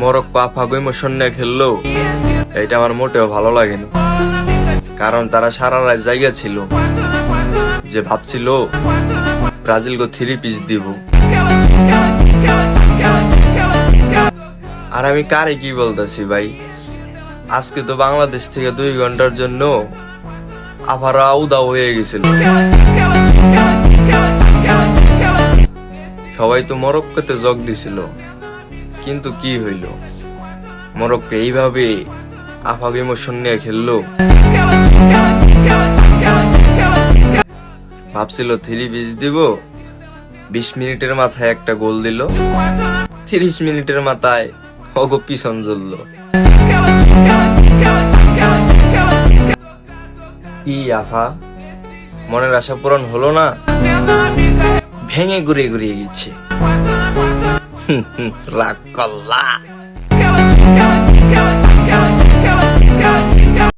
Morocco আফাগো emotion নিয়ে খেললো, এটা আমার মোটেও ভালো লাগেনি। কারণ তারা সারা রাত জায়গা ছিল, যে ভাবছিল ব্রাজিলকে 3 পিস দিব। আর আমি কারে কি বলতেছি ভাই, আজকে তো বাংলাদেশ থেকে 2 ঘন্টার জন্য আবার উদাও হয়ে গেছিল। সবাই তো মরক্কোতে যোগ দিছিল, কিন্তু কি হইল, মরক্কো এইভাবে আফাগো ইমোশন নিয়ে খেললো। ভাবছিল 3 পিস দিব, 20 মিনিটের মাথায় একটা গোল দিল, 30 মিনিটের মাথায় অগো পিছন জ্বলল। কি আফা, মনের আশা পূরণ হলো না, ভেঙে ঘুরিয়ে গেছে। রাগ করলা।